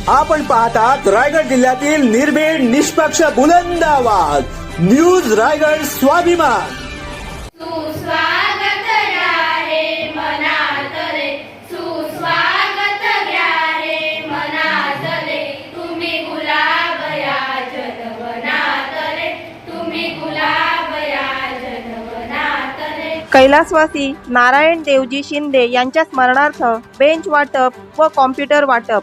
आपण पाहतात रायगड जिल्ह्यातील निर्भीड निष्पक्ष बुलंद आवाज न्यूज रायगड स्वाभिमान। सुस्वागत घ्या रे मनात रे, सुस्वागत घ्या रे मनात रे, तुम्ही गुलाब या जनवनात रे, तुम्ही गुलाब या जनवनात रे। कैलासवासी नारायण देवजी शिंदे यांच्या स्मरणार्थ बेंच वाटप व कॉम्प्युटर वाटप।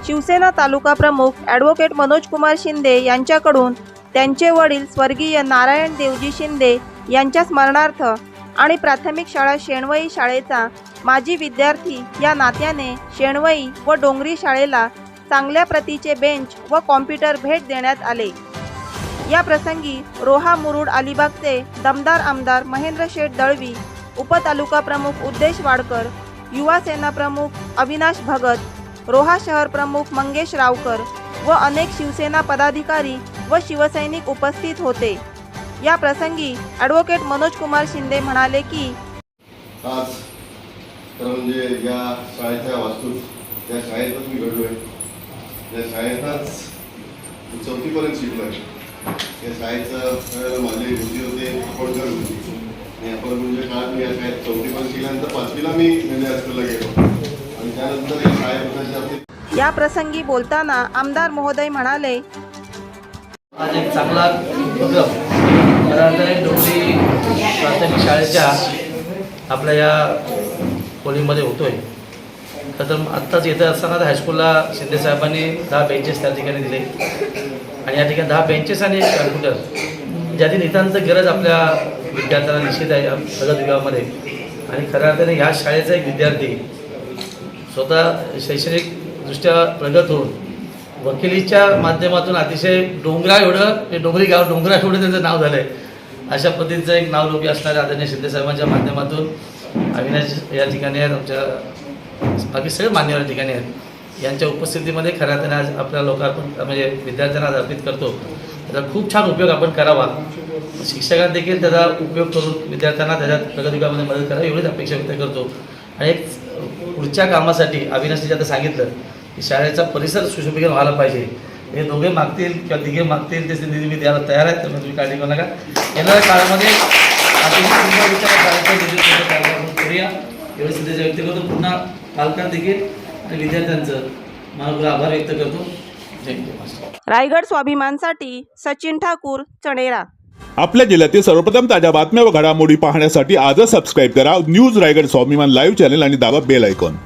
शिवसेना तालुका प्रमुख ॲडव्होकेट मनोज कुमार शिंदे यांच्याकडून त्यांचे वडील स्वर्गीय नारायण देवजी शिंदे यांच्या स्मरणार्थ आणि प्राथमिक शाळा शेणवई शाळेचा माजी विद्यार्थी या नात्याने शेणवई व डोंगरी शाळेला चांगल्या प्रतीचे बेंच व कॉम्प्युटर भेट देण्यात आले। या प्रसंगी रोहा मुरुड अलिबागचे दमदार आमदार महेंद्र शेठ दळवी, उपतालुका प्रमुख उद्देश वाडकर, युवा सेना प्रमुख अविनाश भगत, रोहा शहर प्रमुख मंगेश रावकर व अनेक शिवसेना पदाधिकारी व शिवसैनिक उपस्थित होते। या प्रसंगी ॲडव्होकेट मनोज कुमार शिंदे म्हणाले की आज तर म्हणजे या शाळेच्या वास्तूत या शाळेतच मी घडलोय, या शाळेतच 4थीपर्यंत शिकलोय। या शाळेचं माझे गुरुजी होते अकोडकर गुरुजी, आणि आपण म्हणजे काळात मी या शाळेत 4थीपर्यंत शिकल्यानंतर 5वीला मी मेंढे हायस्कूलला गेलो आणि त्यानंतर या शाळेबद्दलच्या या प्रसंगी बोलताना आमदार महोदय म्हणाले, आज एक चांगला उपक्रम डोंगरी प्राथमिक शाळेच्या आपल्या या खोलीमध्ये होतोय। तर आत्ताच येत असताना हायस्कूलला शिंदे साहेबांनी 10 बेंचेस त्या ठिकाणी दिले आणि या ठिकाणी 10 बेंचेस आणि एक कॉम्प्युटर, ज्याची नितांत गरज आपल्या विद्यार्थ्यांना निश्चित आहे प्रगत विभागामध्ये। आणि खऱ्या अर्थाने ह्या शाळेचा एक विद्यार्थी स्वतः शैक्षणिकदृष्ट्या प्रगत होऊन वकिलीच्या माध्यमातून अतिशय डोंगरा एवढं डोंगरी गाव डोंगरा एवढं त्यांचं नाव झालं आहे, अशा पद्धतीचं एक नावलौकिक असणाऱ्या आदरणीय शिंदे साहेबांच्या माध्यमातून अविनाश या ठिकाणी आहेत, आमच्या बाकी सगळे मान्यवर ठिकाणी आहेत, यांच्या उपस्थितीमध्ये खऱ्या अर्थाने आज आपल्या लोकार्पण म्हणजे विद्यार्थ्यांना आज अर्पित करतो। त्याचा खूप छान उपयोग आपण करावा, शिक्षकांना देखील त्याचा उपयोग करून विद्यार्थ्यांना त्याच्यात प्रगत विभागामध्ये मदत करावी एवढीच अपेक्षा व्यक्त करतो। आणि एक पुढच्या कामासाठी अविनाशने आता सांगितलं की शाळेचा परिसर सुशोभीकरण व्हायला पाहिजे, हे दोघे मागतील किंवा तिघे मागतील ते निधी मी द्यायला तयार आहेत, त्यामुळे तुम्ही काळजी करू नका। येणाऱ्या काळामध्ये करूया एवढी सध्याच्या व्यक्त करतो। पुन्हा पालकांना देखील आणि विद्यार्थ्यांचं मला आभार व्यक्त करतो। जय हिंद। रायगड स्वाभिमानसाठी सचिन ठाकूर, चणेरा। आपल्या जिल्ह्यातील सर्वप्रथम ताज्या बातम्या व घडामोडी पाहण्यासाठी आजच सबस्क्राईब करा न्यूज रायगड स्वाभिमान लाईव्ह चॅनल आणि दाबा बेल आयकॉन।